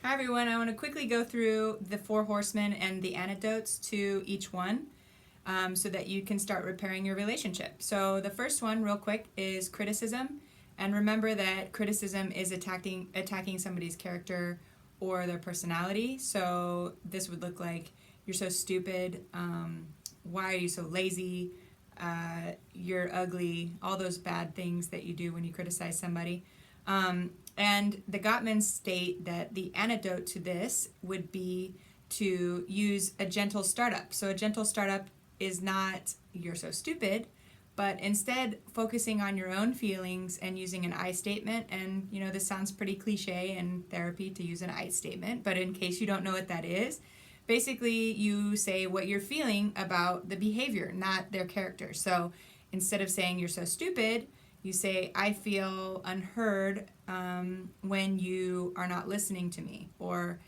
Hi everyone, I want to quickly go through the four horsemen and the antidotes to each one so that you can start repairing your relationship. So the first one, real quick, is criticism. And remember that criticism is attacking somebody's character or their personality. So this would look like, you're so stupid, why are you so lazy, you're ugly, all those bad things that you do when you criticize somebody. And the Gottman state that the antidote to this would be to use a gentle startup. So a gentle startup is not "you're so stupid," but instead focusing on your own feelings and using an I statement. And this sounds pretty cliche in therapy to use an I statement, but in case you don't know what that is, basically you say what you're feeling about the behavior, not their character. So instead of saying "you're so stupid," you say, "I feel unheard when you are not listening to me," or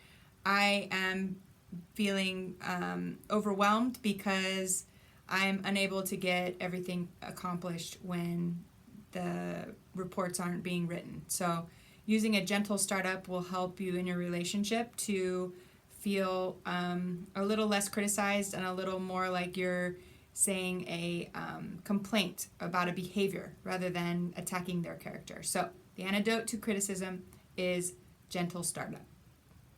"I am feeling overwhelmed because I'm unable to get everything accomplished when the reports aren't being written." So using a gentle startup will help you in your relationship to feel a little less criticized and a little more like you're saying a complaint about a behavior rather than attacking their character. So the antidote to criticism is gentle startup.